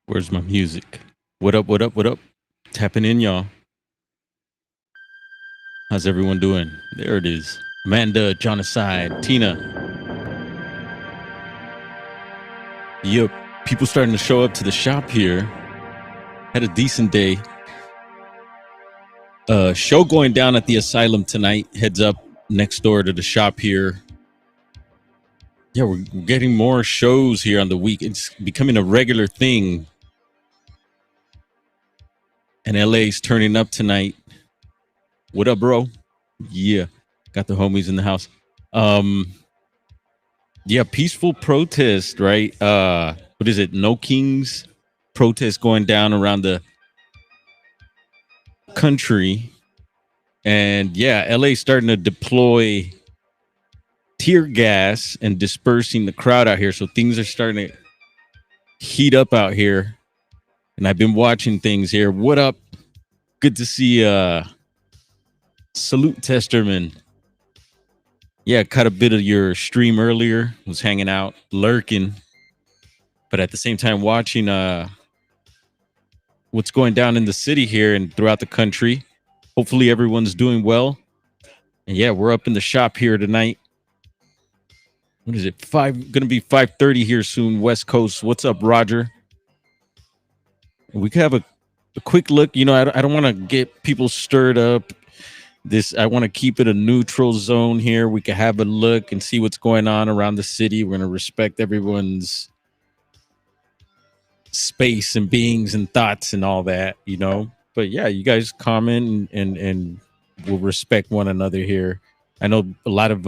Where's my music? What up, what up, what up? Tapping in, y'all. How's everyone doing? There it is. Amanda, John aside, Tina. Yep. People starting to show up to the shop here. Had a decent day. Show going down at the asylum tonight. Heads up next door to the shop here. Yeah, we're getting more shows here on the week. It's becoming a regular thing. And LA's turning up tonight. What up, bro? Yeah. Got the homies in the house. Yeah, peaceful protest, right? What is it? No Kings protest going down around the country. And yeah, LA starting to deploy tear gas and dispersing the crowd out here. So things are starting to heat up out here. And I've been watching things here. What up? Good to see Salute Testerman. Yeah, caught a bit of your stream earlier. Was hanging out, lurking, but at the same time watching what's going down in the city here and throughout the country. Hopefully everyone's doing well. And yeah, we're up in the shop here tonight. What is it? Gonna be 5:30 here soon, West Coast. What's up, Roger? We could have a quick look. You know, I don't want to get people stirred up. I want to keep it a neutral zone here. We can have a look and see what's going on around the city. We're gonna respect everyone's space and beings and thoughts and all that, you know. But yeah, you guys comment and we'll respect one another here. I know a lot of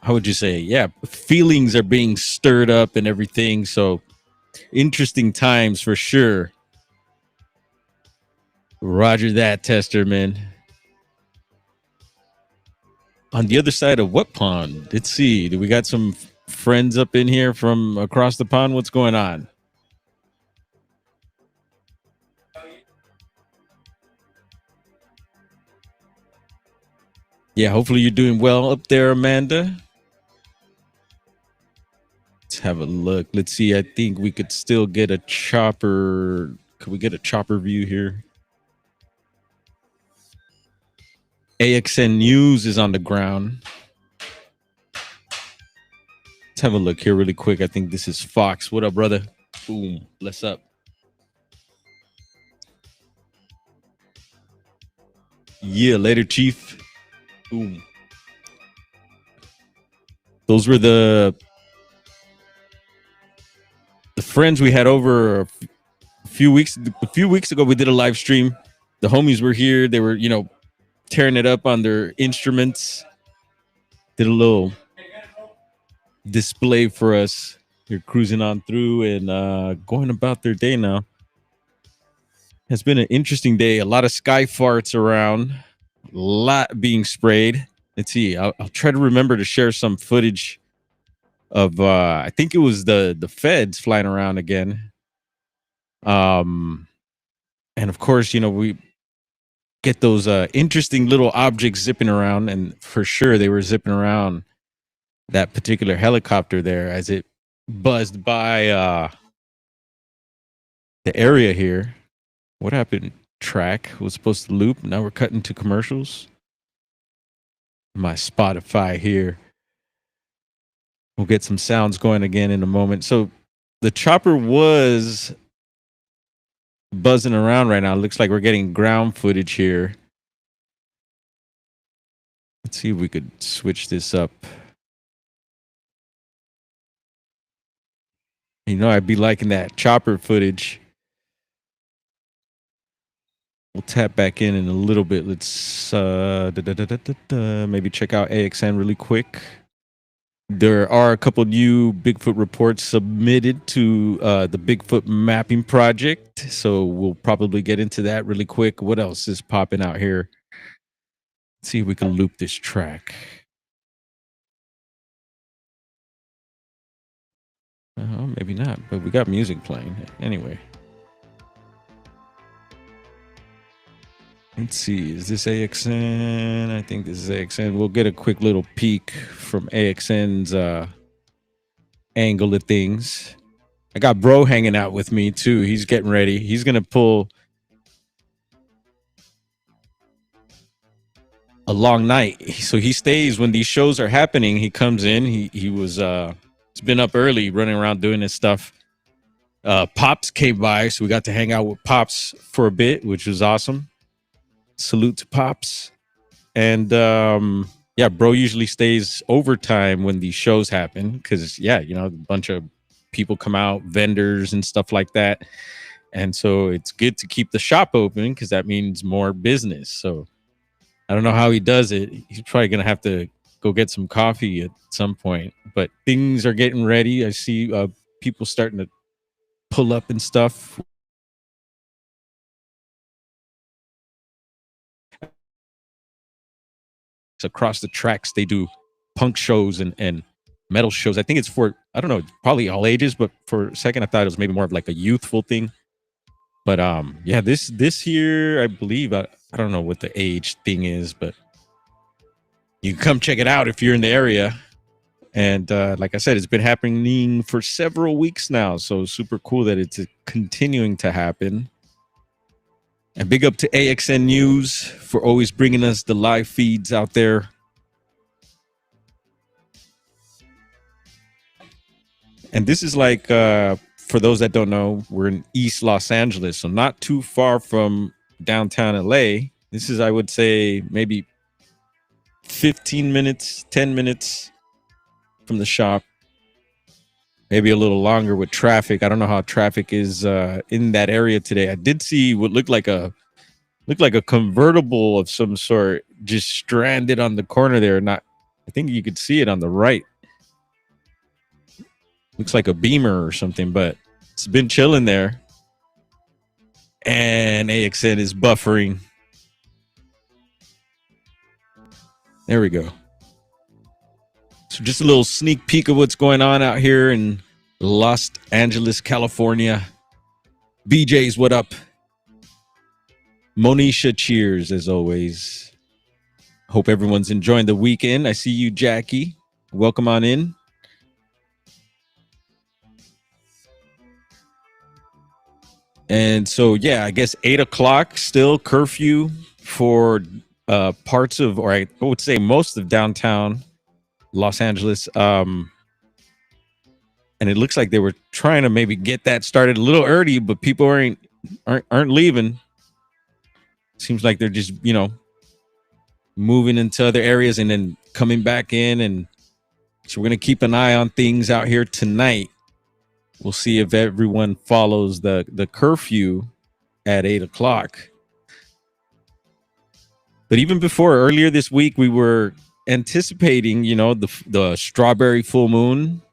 how would you say? Yeah, feelings are being stirred up and everything. So interesting times for sure. Roger that, Tester, man. On the other side of what pond? Let's see. Do we got some friends up in here from across the pond? What's going on? Yeah, hopefully you're doing well up there, Amanda. Let's have a look. Let's see. I think we could still get a chopper. Could we get a chopper view here? AXN News is on the ground. Let's have a look here really quick. I think this is Fox. What up, brother? Boom. Bless up. Yeah, later, Chief. Boom. Those were the friends we had over a few weeks ago. We did a live stream. The homies were here. They were, you know, tearing it up on their instruments. Did a little display for us. They're cruising on through and going about their day now. It's been an interesting day. A lot of sky farts around. A lot being sprayed. Let's see. I'll try to remember to share some footage of I think it was the feds flying around again. And of course, you know, we get those interesting little objects zipping around, and for sure they were zipping around that particular helicopter there as it buzzed by the area here. What happened? Track was supposed to loop. Now we're cutting to commercials. My Spotify here. We'll get some sounds going again in a moment. So the chopper was buzzing around right now. It looks like we're getting ground footage here. Let's see if we could switch this up. You know, I'd be liking that chopper footage. We'll tap back in a little bit. Let's maybe check out AXN really quick. There are a couple new Bigfoot reports submitted to the Bigfoot mapping project. So we'll probably get into that really quick. What else is popping out here? Let's see if we can loop this track. Maybe not, but we got music playing anyway. Let's see, is this AXN? I think this is AXN. We'll get a quick little peek from AXN's angle of things. I got bro hanging out with me too. He's getting ready. He's gonna pull a long night. So he stays when these shows are happening. He comes in. He was he's been up early running around doing his stuff. Pops came by, so we got to hang out with Pops for a bit, which was awesome. Salute to Pops. And yeah, bro usually stays overtime when these shows happen because yeah, you know, a bunch of people come out, vendors and stuff like that. And so it's good to keep the shop open because that means more business. So I don't know how he does it. He's probably gonna have to go get some coffee at some point. But things are getting ready. I see people starting to pull up and stuff. Across the tracks, they do punk shows and metal shows. I think it's for, I don't know, probably all ages, but for a second I thought it was maybe more of like a youthful thing. But yeah, this here, I believe, I don't know what the age thing is, but you can come check it out if you're in the area. And like I said, it's been happening for several weeks now. So super cool that it's continuing to happen. And big up to AXN News for always bringing us the live feeds out there. And this is like, for those that don't know, we're in East Los Angeles, so not too far from downtown LA. This is, I would say, maybe 15 minutes, 10 minutes from the shop. Maybe a little longer with traffic. I don't know how traffic is in that area today. I did see what looked like a convertible of some sort just stranded on the corner there. Not, I think you could see it on the right. Looks like a Beamer or something, but it's been chilling there. And AXN is buffering. There we go. So just a little sneak peek of what's going on out here in Los Angeles, California. BJ's, what up? Monisha, cheers as always. Hope everyone's enjoying the weekend. I see you, Jackie. Welcome on in. And so, yeah, I guess 8 o'clock still curfew for parts of, or I would say most of downtown Los Angeles. And it looks like they were trying to maybe get that started a little early, but people aren't leaving. Seems like they're just, you know, moving into other areas and then coming back in. And so we're going to keep an eye on things out here tonight. We'll see if everyone follows the curfew at 8 o'clock. But even before, earlier this week, we were anticipating, you know, the strawberry full moon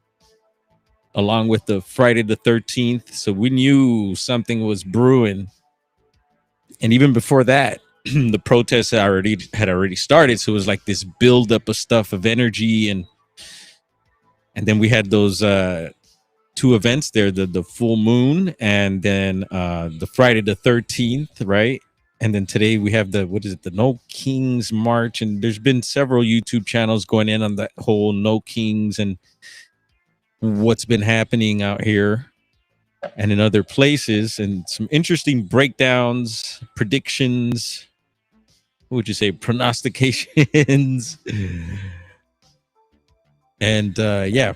along with the Friday the 13th. So we knew something was brewing. And even before that, the protests had already started. So it was like this buildup of stuff, of energy. And then we had those two events there, the full moon and then the Friday the 13th, right? And then today we have the No Kings March. And there's been several YouTube channels going in on that whole No Kings and what's been happening out here and in other places, and some interesting breakdowns, predictions, what would you say, prognostications. And yeah,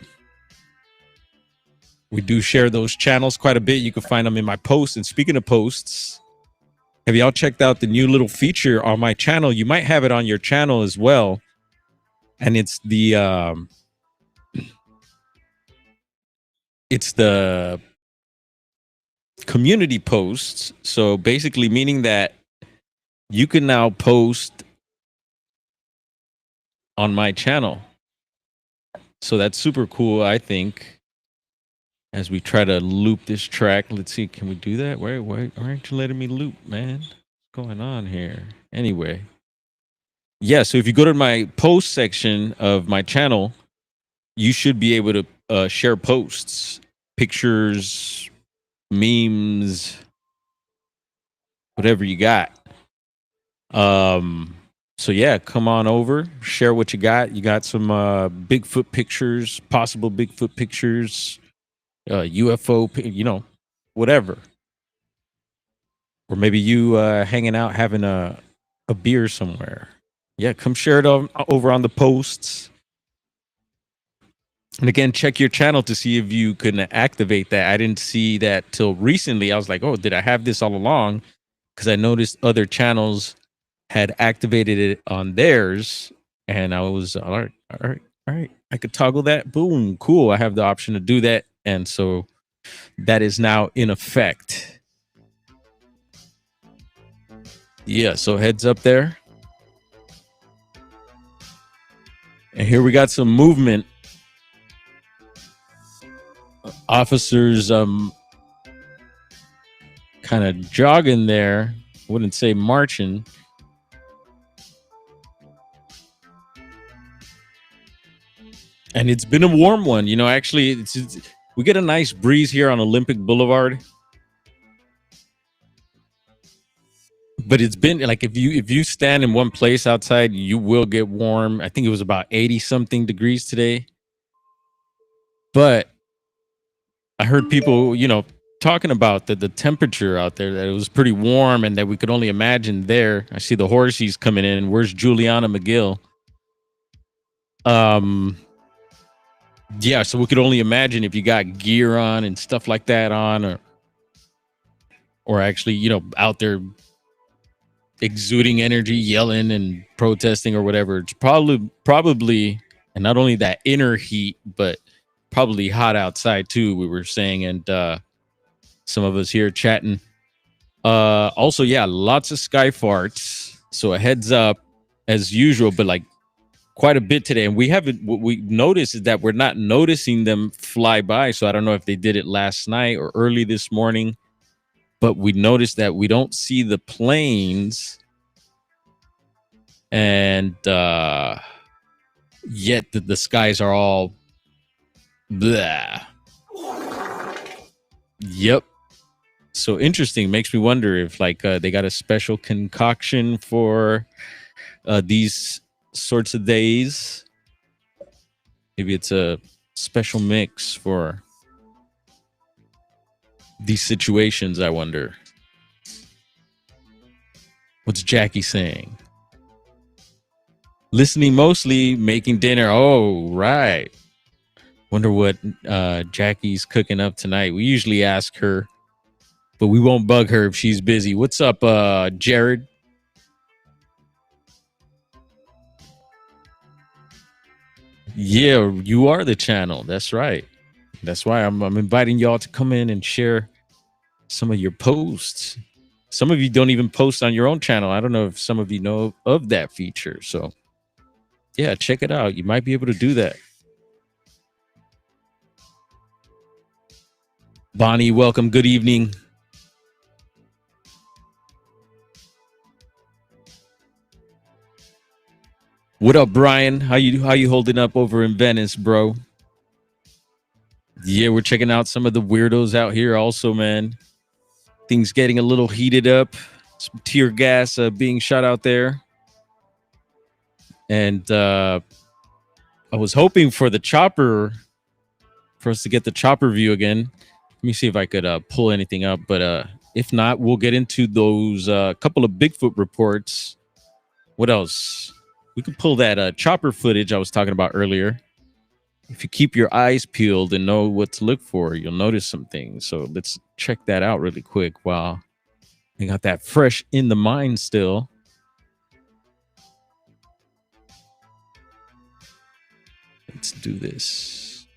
we do share those channels quite a bit. You can find them in my posts. And speaking of posts, have y'all checked out the new little feature on my channel? You might have it on your channel as well. And it's the community posts. So basically meaning that you can now post on my channel. So that's super cool, I think. As we try to loop this track, let's see, can we do that? Why aren't you letting me loop, man? What's going on here? Anyway. Yeah, so if you go to my post section of my channel, you should be able to share posts, pictures, memes, whatever you got. So yeah, come on over, share what you got. You got some Bigfoot pictures, possible Bigfoot pictures, UFO, whatever. Or maybe you hanging out having a beer somewhere. Yeah, come share it over on the posts. And again, check your channel to see if you can activate that. I didn't see that till recently. I was like, oh, did I have this all along? Because I noticed other channels had activated it on theirs. And I was all right, all right, all right. I could toggle that. Boom, cool. I have the option to do that. And so that is now in effect. Yeah, so heads up there. And here we got some movement. Officers kind of jogging there. Wouldn't say marching. And it's been a warm one. Actually, we get a nice breeze here on Olympic Boulevard. But it's been like if you stand in one place outside, you will get warm. I think it was about 80 something degrees today. But I heard people, talking about the temperature out there, that it was pretty warm and that we could only imagine there. I see the horsies coming in. Where's Juliana McGill? Yeah, so we could only imagine if you got gear on and stuff like that on, or actually, out there exuding energy, yelling and protesting or whatever. It's probably, and not only that inner heat, but probably hot outside too, we were saying, and some of us here chatting. Also, yeah, lots of sky farts. So a heads up as usual, but like quite a bit today. And what we noticed is that we're not noticing them fly by. So I don't know if they did it last night or early this morning, but we noticed that we don't see the planes. And yet the skies are all blah. Yep. So interesting. Makes me wonder if like they got a special concoction for these sorts of days. Maybe it's a special mix for these situations. I wonder. What's Jackie saying? Listening mostly, making dinner. Oh, right. Wonder what Jackie's cooking up tonight. We usually ask her, but we won't bug her if she's busy. What's up, Jared? Yeah, you are the channel. That's right. That's why I'm inviting y'all to come in and share some of your posts. Some of you don't even post on your own channel. I don't know if some of you know of that feature. So yeah, check it out. You might be able to do that. Bonnie, welcome. Good evening. What up, Brian? How you holding up over in Venice, bro? Yeah, we're checking out some of the weirdos out here also, man. Things getting a little heated up. Some tear gas being shot out there. And I was hoping for the chopper, for us to get the chopper view again. Let me see if I could pull anything up. But if not, we'll get into those couple of Bigfoot reports. What else? We can pull that chopper footage I was talking about earlier. If you keep your eyes peeled and know what to look for, you'll notice some things. So let's check that out really quick while we got that fresh in the mind still. Let's do this.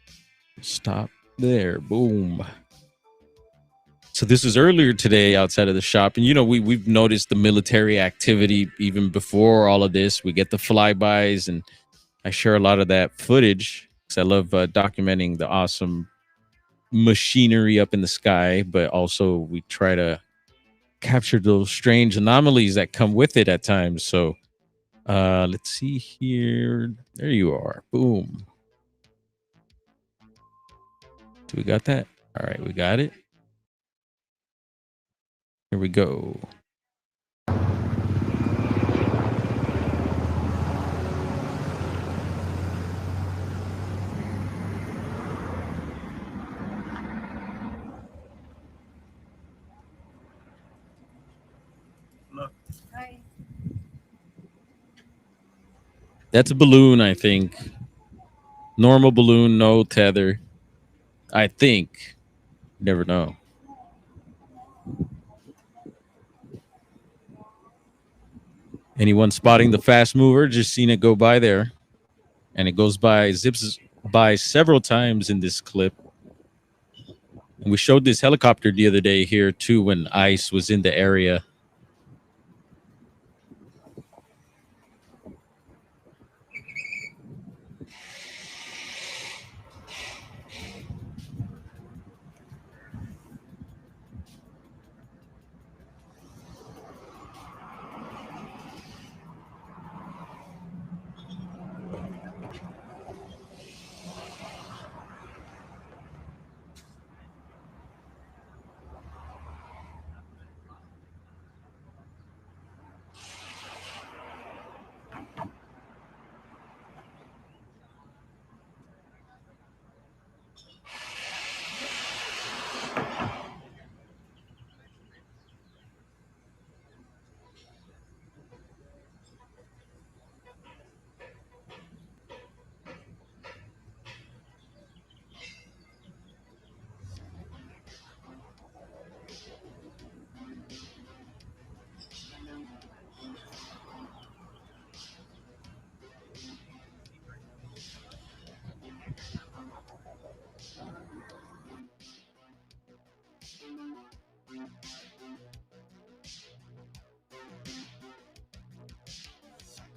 Stop there. Boom. So this was earlier today outside of the shop. And, we've noticed the military activity even before all of this. We get the flybys, and I share a lot of that footage because I love documenting the awesome machinery up in the sky. But also we try to capture those strange anomalies that come with it at times. So let's see here. There you are. Boom. Do we got that? All right, we got it. Here we go. That's a balloon, I think. Normal balloon, no tether. I think. Never know. Anyone spotting the fast mover? Just seen it go by there. And it goes by, zips by several times in this clip. And we showed this helicopter the other day here too when ICE was in the area.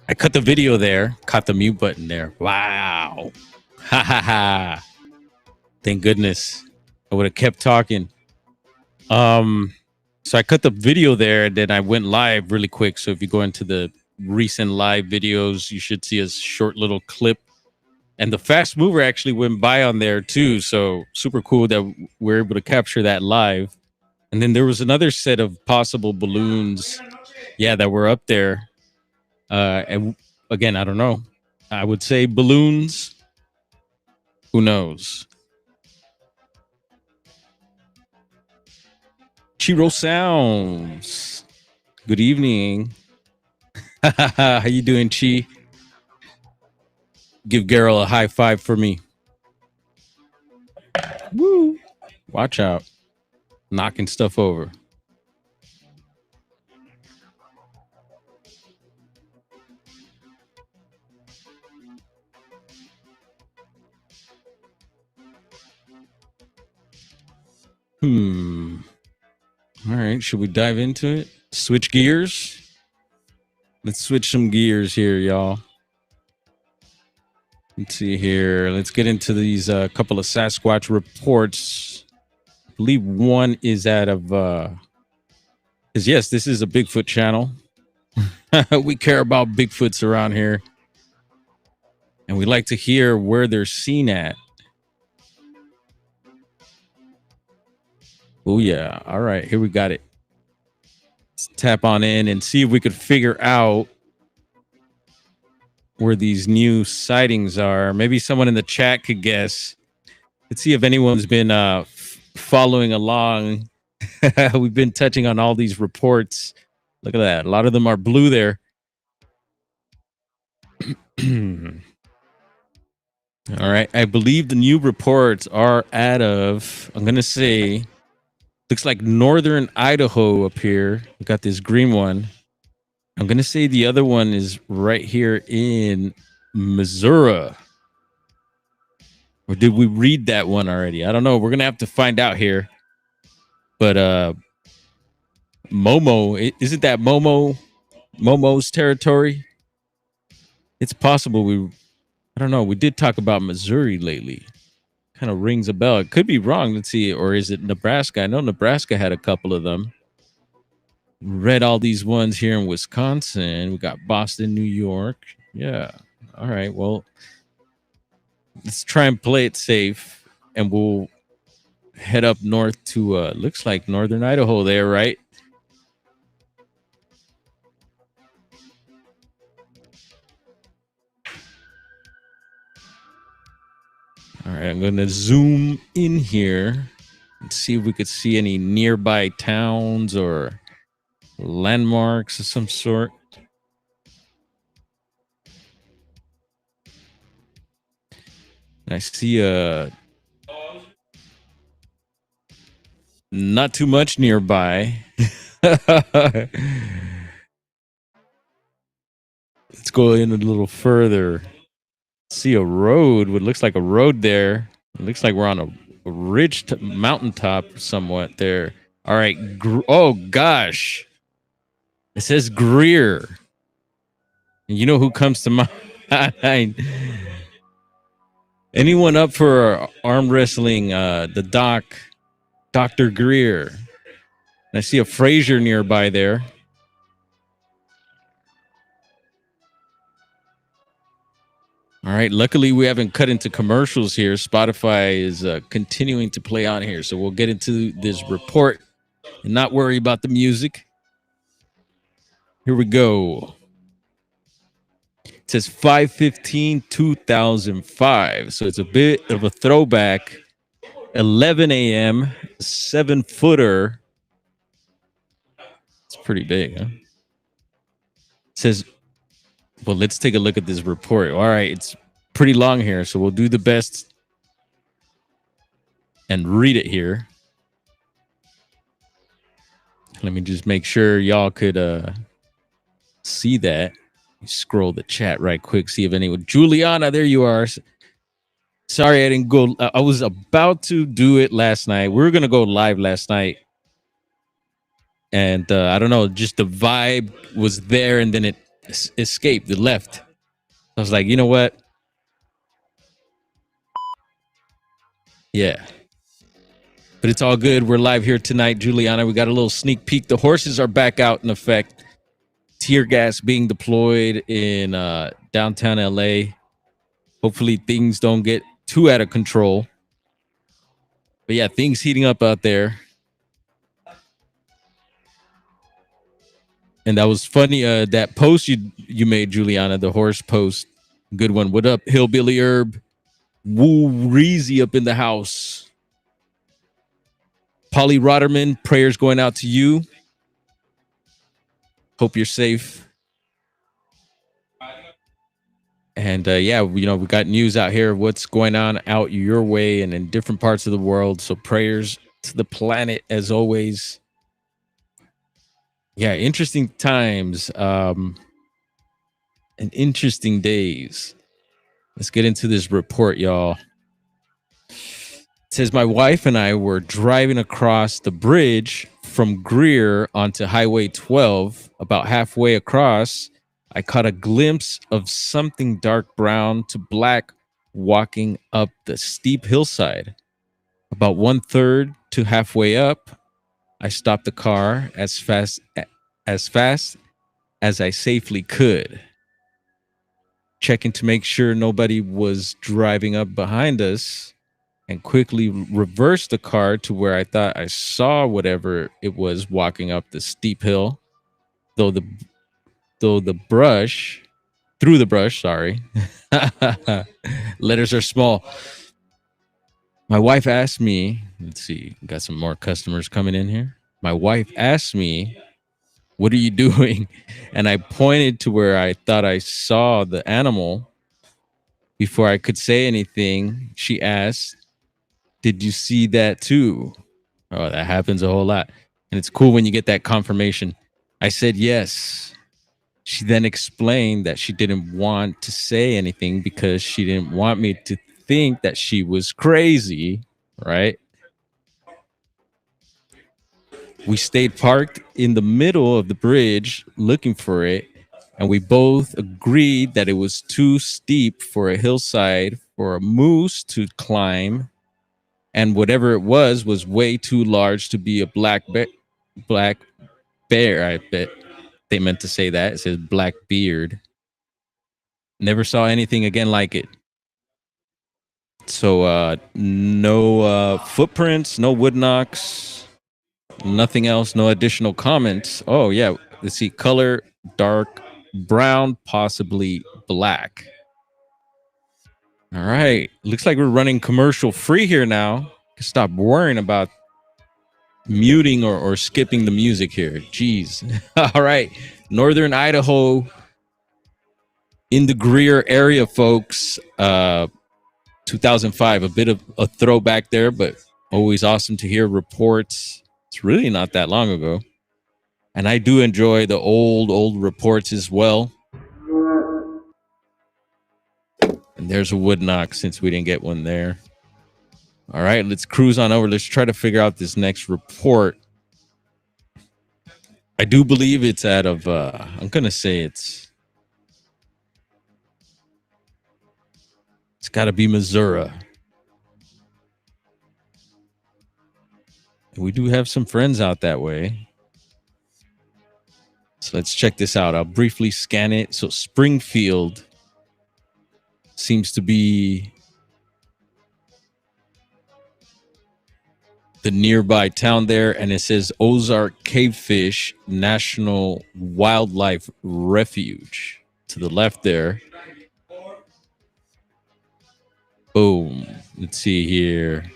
I cut the video there, caught the mute button there. Wow. Ha ha ha. Thank goodness. I would have kept talking. So I cut the video there, and then I went live really quick. So if you go into the recent live videos, you should see a short little clip. And the fast mover actually went by on there too. So super cool that we're able to capture that live. And then there was another set of possible balloons, yeah, that were up there. And again, I don't know. I would say balloons. Who knows? Chiro Sounds. Good evening. How you doing, Chi? Give Gerald a high five for me. Woo! Watch out. Knocking stuff over. All right, should we dive into it? Switch gears? Let's switch some gears here, y'all. Let's see here. Let's get into these couple of Sasquatch reports. I believe one is out of because yes, this is a Bigfoot channel. We care about Bigfoots around here. And we like to hear where they're seen at. Oh, yeah. All right. Here we got it. Let's tap on in and see if we could figure out where these new sightings are. Maybe someone in the chat could guess. Let's see if anyone's been following along. We've been touching on all these reports. Look at that. A lot of them are blue there. All right. I believe the new reports are out of, I'm going to say, looks like northern Idaho up here. We got this green one. I'm going to say the other one is right here in Missouri. Or did we read that one already? I don't know. We're going to have to find out here. But Momo, isn't that Momo's territory? It's possible I don't know. We did talk about Missouri lately. Kind of rings a bell. It could be wrong. Let's see. Or is it Nebraska? I know Nebraska had a couple of them. Read all these ones here in Wisconsin. We got Boston, New York. Yeah. All right. Well, let's try and play it safe. And we'll head up north to, looks like northern Idaho there, right? All right, I'm going to zoom in here and see if we could see any nearby towns or landmarks of some sort. I see not too much nearby. Let's go in a little further. See a road. What looks like a road there. It looks like we're on a ridge mountaintop somewhat there. All right. Oh gosh. It says Greer. You know who comes to mind? Anyone up for arm wrestling? The Dr. Greer. And I see a Fraser nearby there. All right. Luckily, we haven't cut into commercials here. Spotify is continuing to play on here. So we'll get into this report and not worry about the music. Here we go. It says 5/15/2005. So it's a bit of a throwback. 11 a.m., 7-footer. It's pretty big, huh? It says, well, let's take a look at this report. All right. It's pretty long here. So we'll do the best and read it here. Let me just make sure y'all could see that. Scroll the chat right quick, see if anyone. Juliana, there you are. Sorry, I didn't go. I was about to do it last night. We were going to go live last night. And I don't know, just the vibe was there and then it escaped, it left. I was like, you know what? Yeah. But it's all good. We're live here tonight, Juliana. We got a little sneak peek. The horses are back out in effect. Tear gas being deployed in downtown LA. Hopefully things don't get too out of control. But yeah, things heating up out there. And that was funny. That post you made, Juliana, the horse post. Good one. What up, Hillbilly Herb? Woo Reezy up in the house. Polly Rotterman, prayers going out to you. Hope you're safe. And yeah, we got news out here of what's going on out your way and in different parts of the world. So prayers to the planet as always. Yeah, interesting times and interesting days. Let's get into this report, y'all. It says my wife and I were driving across the bridge from Greer onto Highway 12. About halfway across, I caught a glimpse of something dark brown to black walking up the steep hillside. About 1/3 to halfway up, I stopped the car as fast as I safely could, checking to make sure nobody was driving up behind us, and quickly reversed the car to where I thought I saw whatever it was walking up the steep hill. Through the brush, sorry. Letters are small. My wife asked me, let's see, got some more customers coming in here. My wife asked me, "What are you doing?" And I pointed to where I thought I saw the animal. Before I could say anything, she asked, "Did you see that too?" Oh, that happens a whole lot. And it's cool when you get that confirmation. I said yes. She then explained that she didn't want to say anything because she didn't want me to think that she was crazy, right? We stayed parked in the middle of the bridge looking for it, and we both agreed that it was too steep for a hillside for a moose to climb, and whatever it was way too large to be a black bear. I bet they meant to say that. It says black beard. Never saw anything again like it. So no footprints, no wood knocks, nothing else, no additional comments. Oh yeah, let's see, color dark brown, possibly black. All right, looks like we're running commercial free here now. Stop worrying about muting or skipping the music here. Jeez. All right, Northern Idaho in the Greer area, folks. 2005, a bit of a throwback there, but always awesome to hear reports. It's really not that long ago. And I do enjoy the old reports as well. And there's a wood knock since we didn't get one there. All right, let's cruise on over. Let's try to figure out this next report. I do believe it's out of, I'm going to say it's got to be Missouri. We do have some friends out that way. So let's check this out. I'll briefly scan it. So Springfield seems to be the nearby town there, and it says Ozark Cavefish National Wildlife Refuge to the left there. Boom. Let's see here.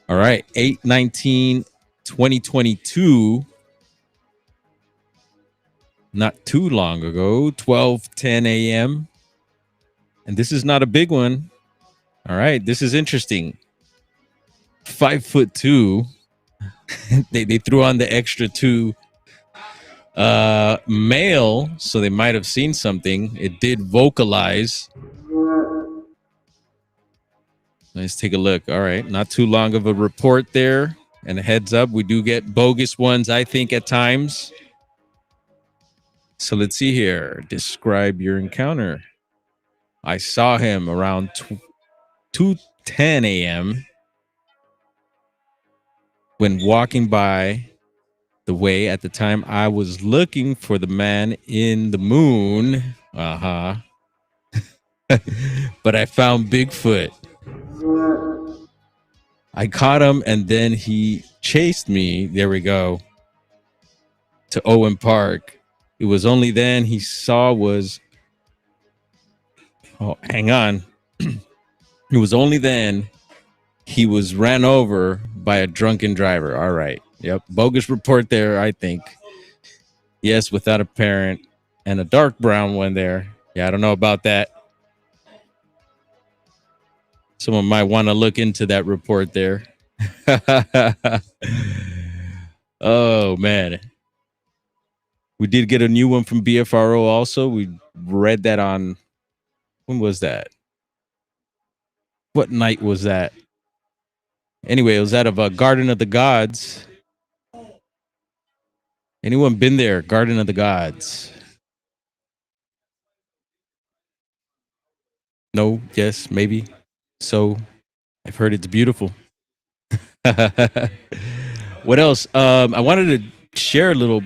All right, 8/19/2022. Not too long ago, 12:10 a.m. And this is not a big one. All right, this is interesting. 5'2". they threw on the extra 2. Male, so they might have seen something. It did vocalize. Let's take a look. All right, not too long of a report there. And a heads up, we do get bogus ones, I think, at times. So let's see here. Describe your encounter. I saw him around 2:10 a.m. when walking by the way. At the time, I was looking for the man in the moon. But I found Bigfoot. I caught him, and then he chased me. There we go. To Owen Park. It was only then he saw was. Oh, hang on. It was only then he was ran over by a drunken driver. All right. Yep. Bogus report there, I think. Yes, without a parent. And a dark brown one there. Yeah, I don't know about that. Someone might want to look into that report there. Oh, man. We did get a new one from BFRO also. We read that on, when was that? What night was that? Anyway, it was out of a Garden of the Gods. Anyone been there? Garden of the Gods? No, yes, maybe. So I've heard it's beautiful. What else? I wanted to share a little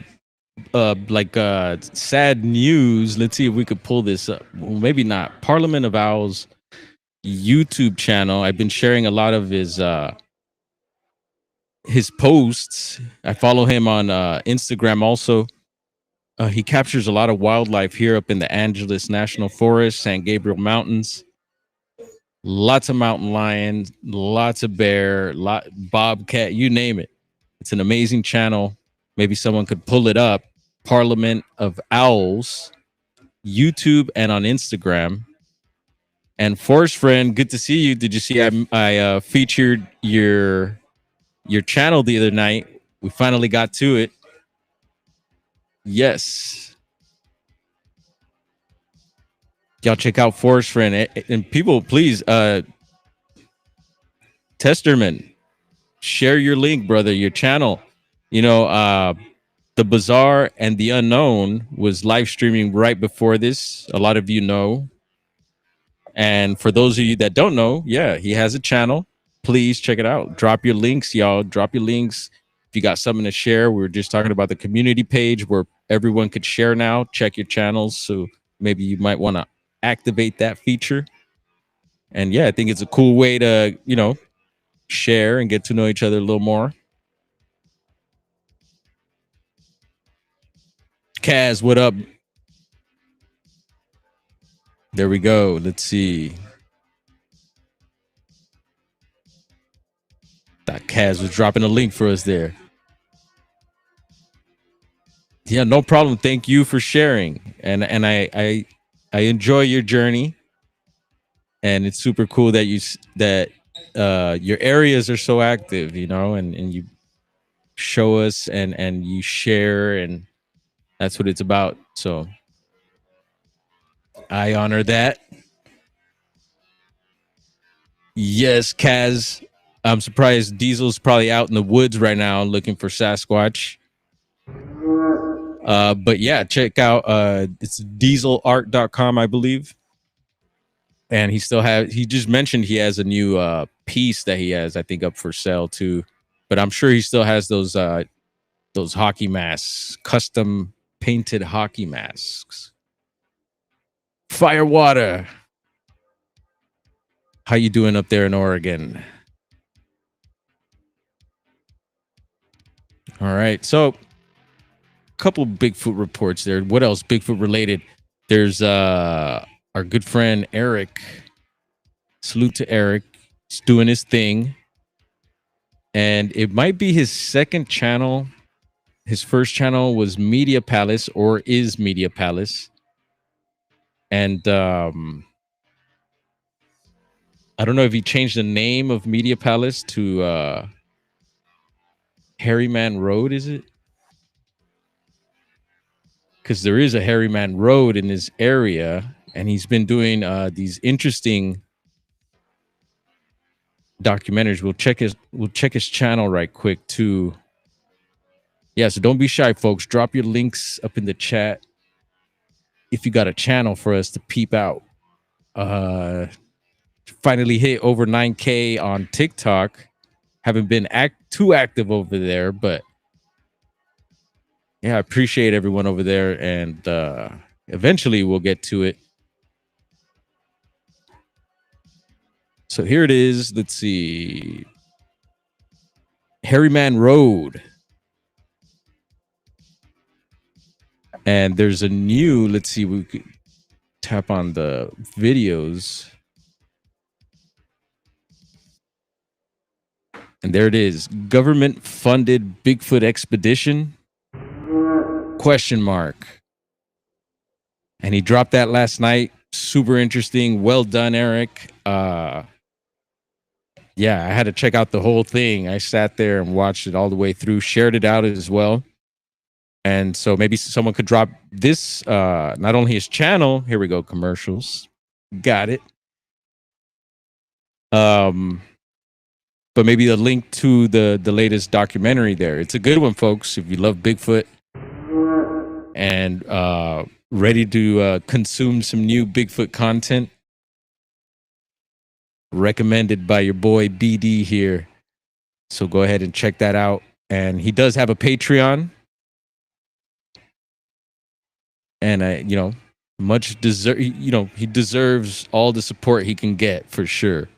sad news. Let's see if we could pull this up. Well, maybe not. Parliament of Owls YouTube channel. I've been sharing a lot of his posts. I follow him on Instagram also. He captures a lot of wildlife here up in the Angeles National Forest, San Gabriel Mountains. Lots of mountain lions, lots of bear, bobcat, you name it. It's an amazing channel. Maybe someone could pull it up. Parliament of Owls, YouTube and on Instagram. And Forest Friend, good to see you. Did you see I featured your channel the other night? We finally got to it. Yes. Y'all check out Forest Friend. And people, please, Testerman, share your link, brother, your channel. You know, the Bazaar and the Unknown was live streaming right before this. A lot of you know. And for those of you that don't know, yeah, he has a channel. Please check it out. Drop your links, y'all. Drop your links. If you got something to share, we were just talking about the community page where everyone could share now. Check your channels. So maybe you might want to activate that feature. And yeah, I think it's a cool way to, you know, share and get to know each other a little more. Kaz, what up? There we go. Let's see. That Kaz was dropping a link for us there. Yeah, no problem. Thank you for sharing. And I enjoy your journey. and it's super cool that your areas are so active, and you show us and you share, and that's what it's about. So I honor that. Yes, Kaz. I'm surprised Diesel's probably out in the woods right now looking for Sasquatch. But yeah, check out it's dieselart.com, I believe. And he just mentioned he has a new piece that he has, I think, up for sale too. But I'm sure he still has those hockey masks, custom painted hockey masks. Firewater. How you doing up there in Oregon? All right. So a couple Bigfoot reports there. What else Bigfoot related? There's our good friend Eric. Salute to Eric. He's doing his thing. And it might be his second channel. His first channel was Media Palace, or is Media Palace. And I don't know if he changed the name of Media Palace to Harryman Road, is it? Because there is a Harryman Road in this area, and he's been doing these interesting documentaries. We'll check his channel right quick too. Yeah, so don't be shy, folks. Drop your links up in the chat if you got a channel for us to peep out. Finally hit over 9K on TikTok. Haven't been too active over there, but yeah, I appreciate everyone over there, and eventually we'll get to it. So here it is. Let's see. Harryman Road. And there's a new, let's see, we could tap on the videos. And there it is. Government funded Bigfoot expedition? Question mark. And he dropped that last night. Super interesting. Well done, Eric. Yeah, I had to check out the whole thing. I sat there and watched it all the way through, shared it out as well. And so maybe someone could drop this, not only his channel. Here we go, commercials. Got it. But maybe a link to the latest documentary there. It's a good one, folks. If you love Bigfoot and ready to consume some new Bigfoot content, recommended by your boy BD here. So go ahead and check that out. And he does have a Patreon. And he deserves all the support he can get for sure.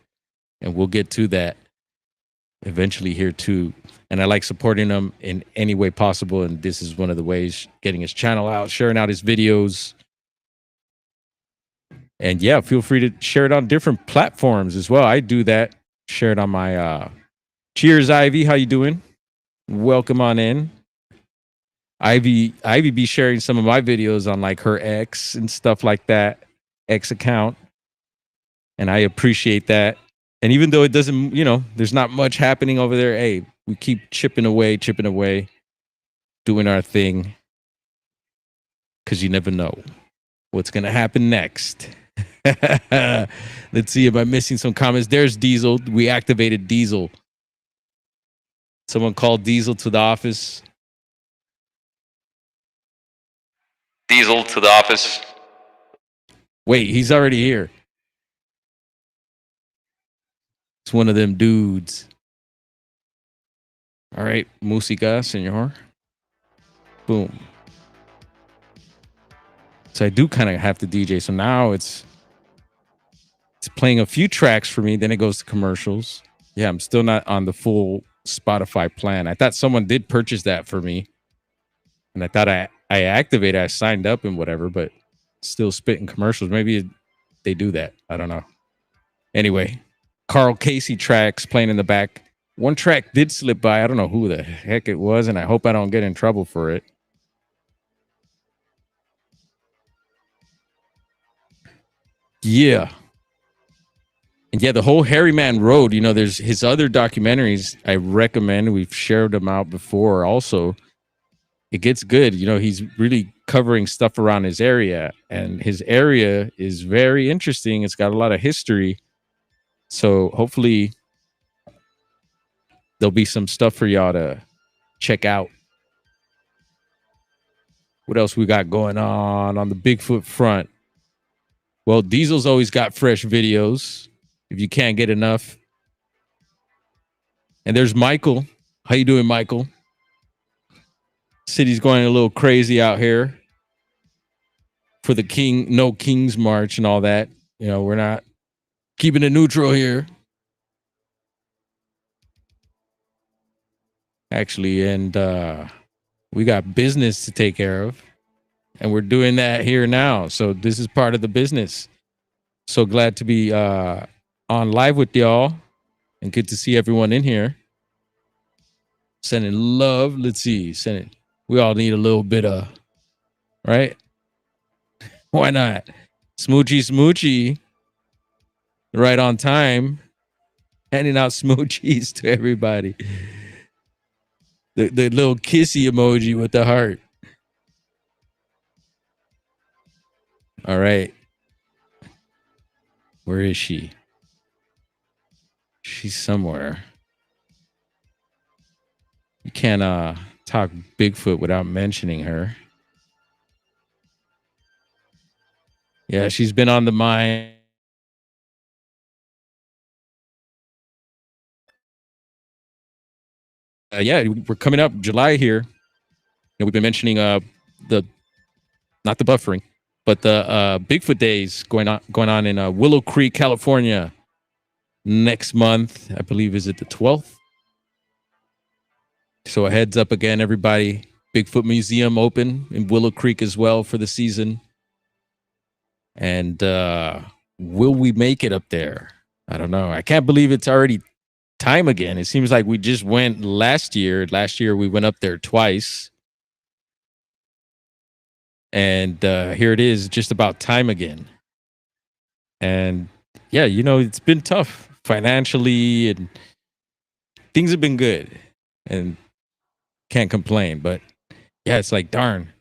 And we'll get to that eventually here too. And I like supporting him in any way possible. And this is one of the ways, getting his channel out, sharing out his videos. And yeah, feel free to share it on different platforms as well. I do that. Share it on my cheers, Ivy. How you doing? Welcome on in. Ivy be sharing some of my videos on like her X and stuff like that, X account. And I appreciate that. And even though it doesn't, there's not much happening over there, hey, we keep chipping away, doing our thing. Because you never know what's going to happen next. Let's see if I'm missing some comments. There's Diesel. We activated Diesel. Someone called Diesel to the office. Diesel to the office. Wait, he's already here. It's one of them dudes. All right, música, señor. Boom. So I do kind of have to DJ. So now it's playing a few tracks for me. Then it goes to commercials. Yeah, I'm still not on the full Spotify plan. I thought someone did purchase that for me. And I thought I activated, I signed up and whatever, but still spitting commercials. Maybe they do that. I don't know. Anyway, Carl Casey tracks playing in the back. One track did slip by. I don't know who the heck it was, and I hope I don't get in trouble for it. Yeah. And yeah, the whole Hairy Man Road, you know, there's his other documentaries I recommend. We've shared them out before also. It gets good. You know, he's really covering stuff around his area, and his area is very interesting. It's got a lot of history. So hopefully there'll be some stuff for y'all to check out. What else we got going on the Bigfoot front? Well, Diesel's always got fresh videos if you can't get enough. And there's Michael. How you doing, Michael? City's going a little crazy out here for the No Kings March and all that. You know, we're not keeping it neutral here. Actually, and we got business to take care of. And we're doing that here now. So this is part of the business. So glad to be on live with y'all and good to see everyone in here. Sending love. Let's see. Sending. We all need a little bit of, right? Why not? Smoochy. Right on time. Handing out smoochies to everybody. The little kissy emoji with the heart. All right. Where is she? She's somewhere. You can't talk Bigfoot without mentioning her. Yeah, she's been on the mind. Yeah, we're coming up July here. You know, we've been mentioning the not the buffering, but the Bigfoot days going on in Willow Creek, California next month. I believe is it the 12th. So a heads up again, everybody. Bigfoot Museum open in Willow Creek as well for the season. And will we make it up there? I don't know. I can't believe it's already time again. It seems like we just went last year. Last year we went up there twice. And here it is, just about time again. And yeah, you know, it's been tough financially and things have been good and can't complain. But yeah, it's like, darn,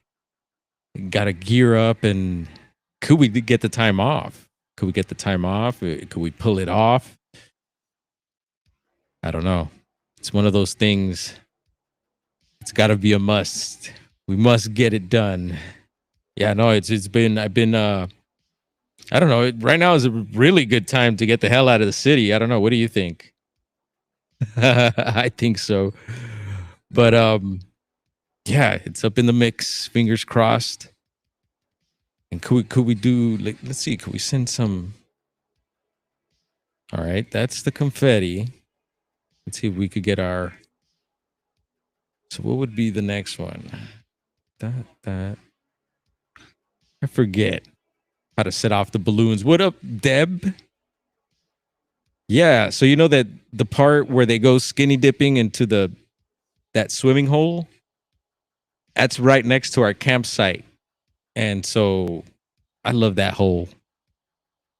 got to gear up. And could we get the time off? Could we get the time off? Could we pull it off? I don't know. It's one of those things. It's got to be a must. We must get it done. Yeah, no, I've been I don't know. Right now is a really good time to get the hell out of the city. I don't know. What do you think? I think so. But yeah, it's up in the mix. Fingers crossed. And could we do like, let's see, could we send some? All right, that's the confetti. Let's see if we could get our. So what would be the next one? That I forget how to set off the balloons. What up, Deb? Yeah, so you know that the part where they go skinny dipping into that swimming hole, that's right next to our campsite. And so I love that hole.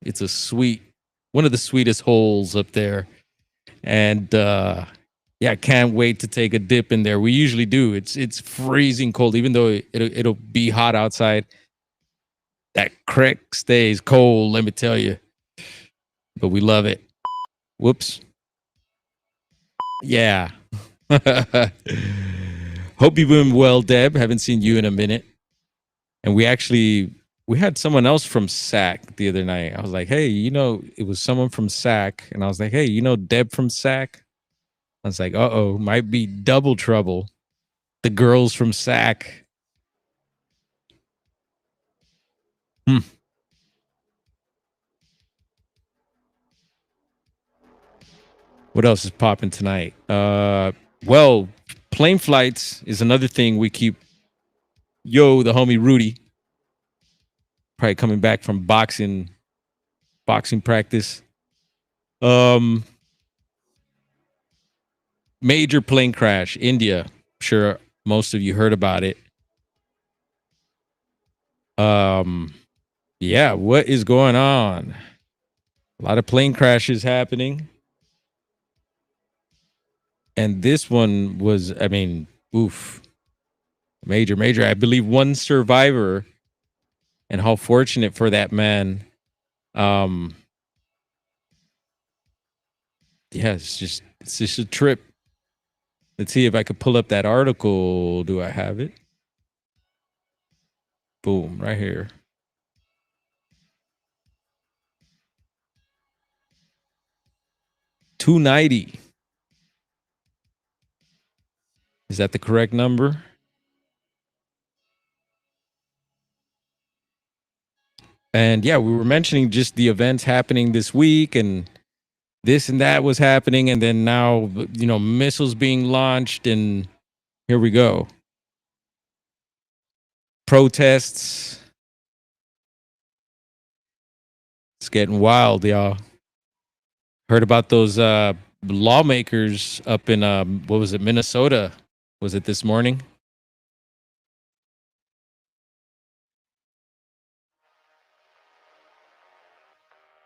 It's one of the sweetest holes up there. And yeah, I can't wait to take a dip in there. We usually do. It's freezing cold, even though it'll be hot outside. That creek stays cold, let me tell you. But we love it. Whoops. Yeah. Hope you've been well, Deb. Haven't seen you in a minute. And we had someone else from SAC the other night. I was like, hey, you know, it was someone from SAC. And I was like, hey, you know Deb from SAC? I was like, uh-oh, might be double trouble. The girls from SAC. What else is popping tonight? Well, plane flights is another thing we keep. Yo, the homie Rudy, probably coming back from boxing practice. Major plane crash, India. I'm sure most of you heard about it. Yeah, what is going on? A lot of plane crashes happening. And this one was, I mean, oof, major. I believe one survivor, and how fortunate for that man. Um, yeah, it's just a trip. Let's see if I could pull up that article. Do I have it? Boom, right here. 290. Is that the correct number? And yeah, we were mentioning just the events happening this week, and this and that was happening, and then now, missiles being launched, and here we go. Protests. It's getting wild, y'all. Heard about those lawmakers up in what was it, Minnesota? Was it this morning?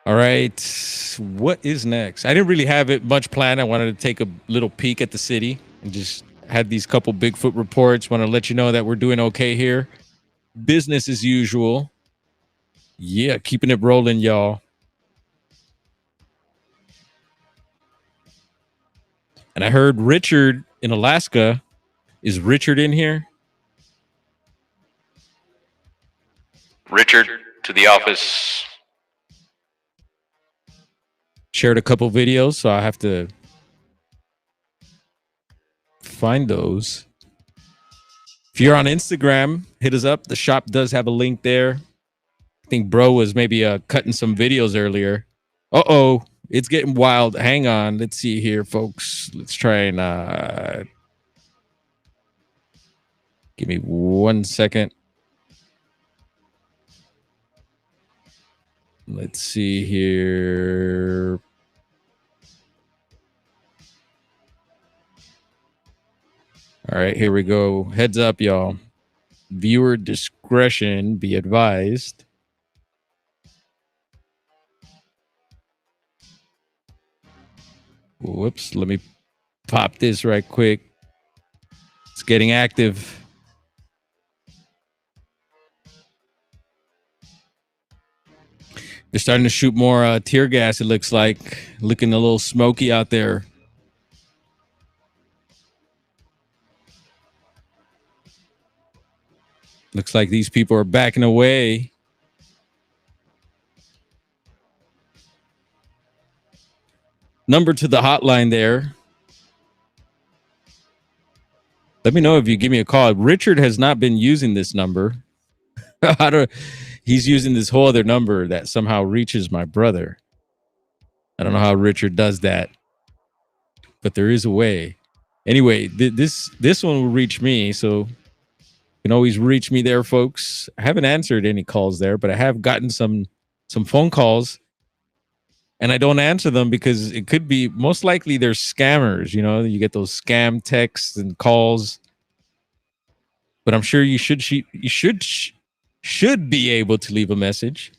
All right. What is next? I didn't really have it much planned. I wanted to take a little peek at the city and just had these couple Bigfoot reports. Want to let you know that we're doing okay here. Business as usual. Yeah, keeping it rolling, y'all. And I heard Richard in Alaska. Is Richard in here? Richard to the office. Shared a couple videos, so I have to find those. If you're on Instagram, hit us up. The shop does have a link there. I think bro was maybe cutting some videos earlier. Uh-oh, it's getting wild. Hang on. Let's see here, folks. Let's try and give me 1 second. Let's see here. All right, here we go. Heads up, y'all. Viewer discretion be advised. Whoops, let me pop this right quick. It's getting active. They're starting to shoot more tear gas, it looks like. Looking a little smoky out there. Looks like these people are backing away. Number to the hotline there. Let me know if you give me a call. Richard has not been using this number. He's using this whole other number that somehow reaches my brother. I don't know how Richard does that, but there is a way. Anyway, this one will reach me, so you can always reach me there, folks. I haven't answered any calls there, but I have gotten some phone calls, and I don't answer them because it could be, most likely they're scammers. You get those scam texts and calls, but I'm sure you should be able to leave a message.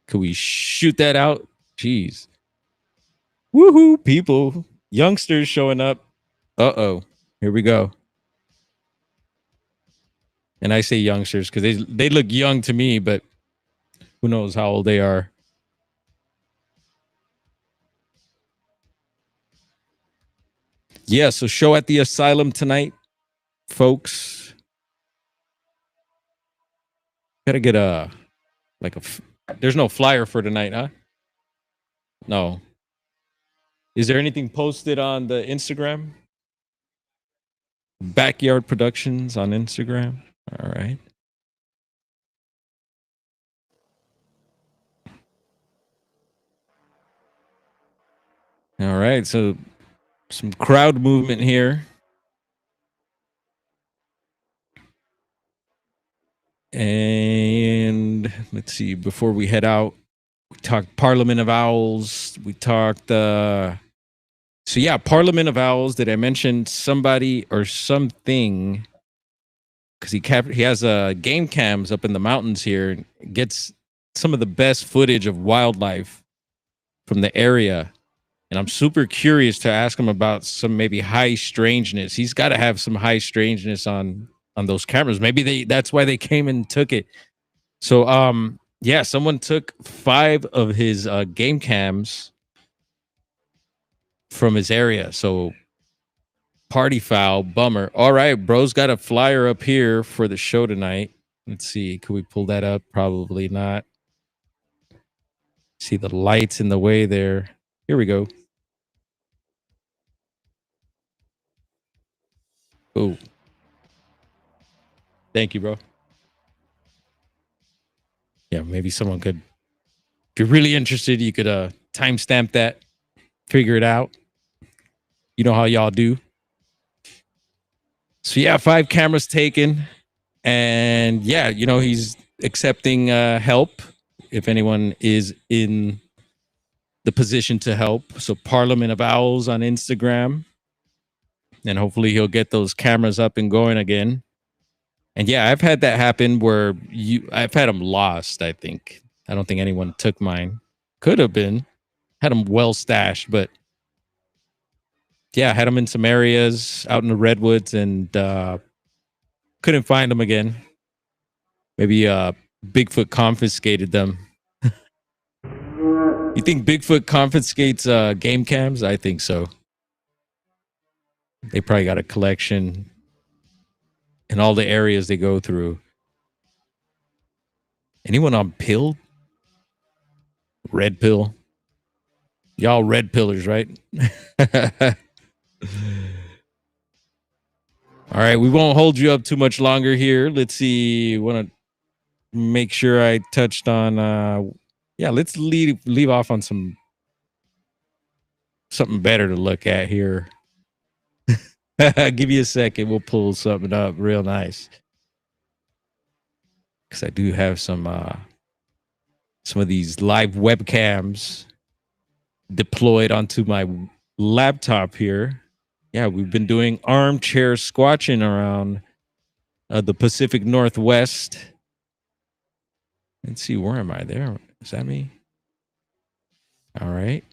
Could we shoot that out? Jeez. Woohoo, people. Youngsters showing up. Uh-oh. Here we go. And I say youngsters because they look young to me, but who knows how old they are. Yeah, so show at the asylum tonight, folks. Gotta get there's no flyer for tonight, huh? No. Is there anything posted on the Instagram? Backyard Productions on Instagram. All right. All right. So some crowd movement here. And let's see, before we head out, we talked Parliament of Owls. We talked so yeah, Parliament of Owls. Did I mention somebody or something? Because he has game cams up in the mountains here, and gets some of the best footage of wildlife from the area. And I'm super curious to ask him about some maybe high strangeness. He's got to have some high strangeness on those cameras. Maybe that's why they came and took it. So yeah, someone took 5 of his game cams from his area. So party foul, bummer. All right, bro's got a flyer up here for the show tonight. Let's see, can we pull that up? Probably not. See the lights in the way there. Here we go. Oh, thank you, bro. Yeah, maybe someone could, if you're really interested, you could timestamp that, figure it out. You know how y'all do. So yeah, 5 cameras taken. And yeah, you know, he's accepting help if anyone is in the position to help. So Parliament of Owls on Instagram. And hopefully he'll get those cameras up and going again. And yeah, I've had that happen where I've had them lost, I think. I don't think anyone took mine. Could have been. Had them well stashed, but yeah, I had them in some areas out in the redwoods and couldn't find them again. Maybe Bigfoot confiscated them. You think Bigfoot confiscates game cams? I think so. They probably got a collection in all the areas they go through. Anyone on pill? Red pill? Y'all red pillars, right? All right, we won't hold you up too much longer here. Let's see. Want to make sure I touched on yeah, let's leave off on something better to look at here. Give you a second. We'll pull something up real nice. Because I do have some of these live webcams deployed onto my laptop here. Yeah, we've been doing armchair squatching around the Pacific Northwest. Let's see, where am I there? Is that me? All right.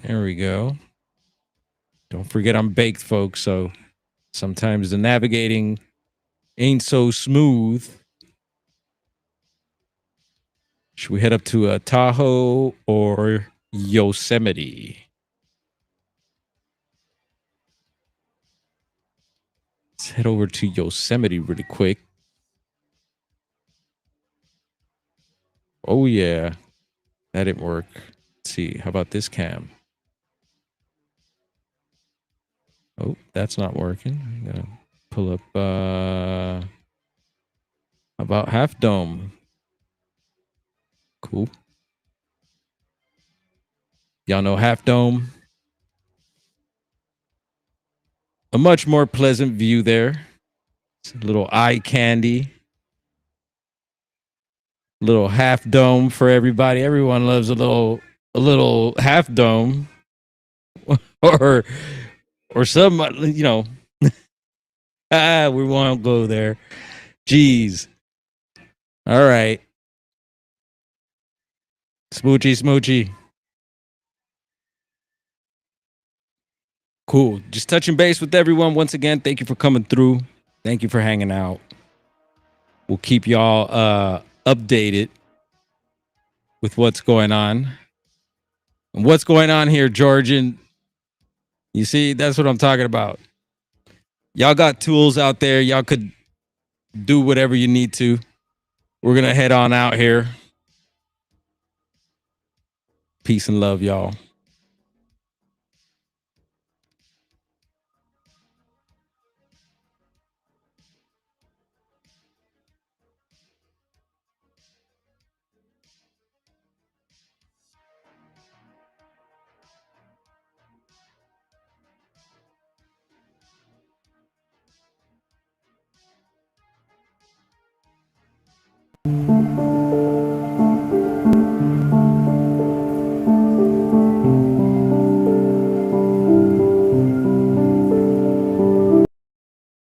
There we go. Don't forget I'm baked, folks, so sometimes the navigating ain't so smooth. Should we head up to Tahoe or Yosemite? Let's head over to Yosemite really quick. Oh, yeah. That didn't work. Let's see. How about this cam? Oh, that's not working. I'm going to pull up about Half Dome. Cool. Y'all know Half Dome? A much more pleasant view there. It's a little eye candy. Little Half Dome for everybody. Everyone loves a little Half Dome. or some, you know. We won't go there. Jeez. All right. Smoochy. Cool. Just touching base with everyone once again. Thank you for coming through. Thank you for hanging out. We'll keep y'all updated with what's going on. And what's going on here, Georgian? You see, that's what I'm talking about. Y'all got tools out there. Y'all could do whatever you need to. We're going to head on out here. Peace and love, y'all.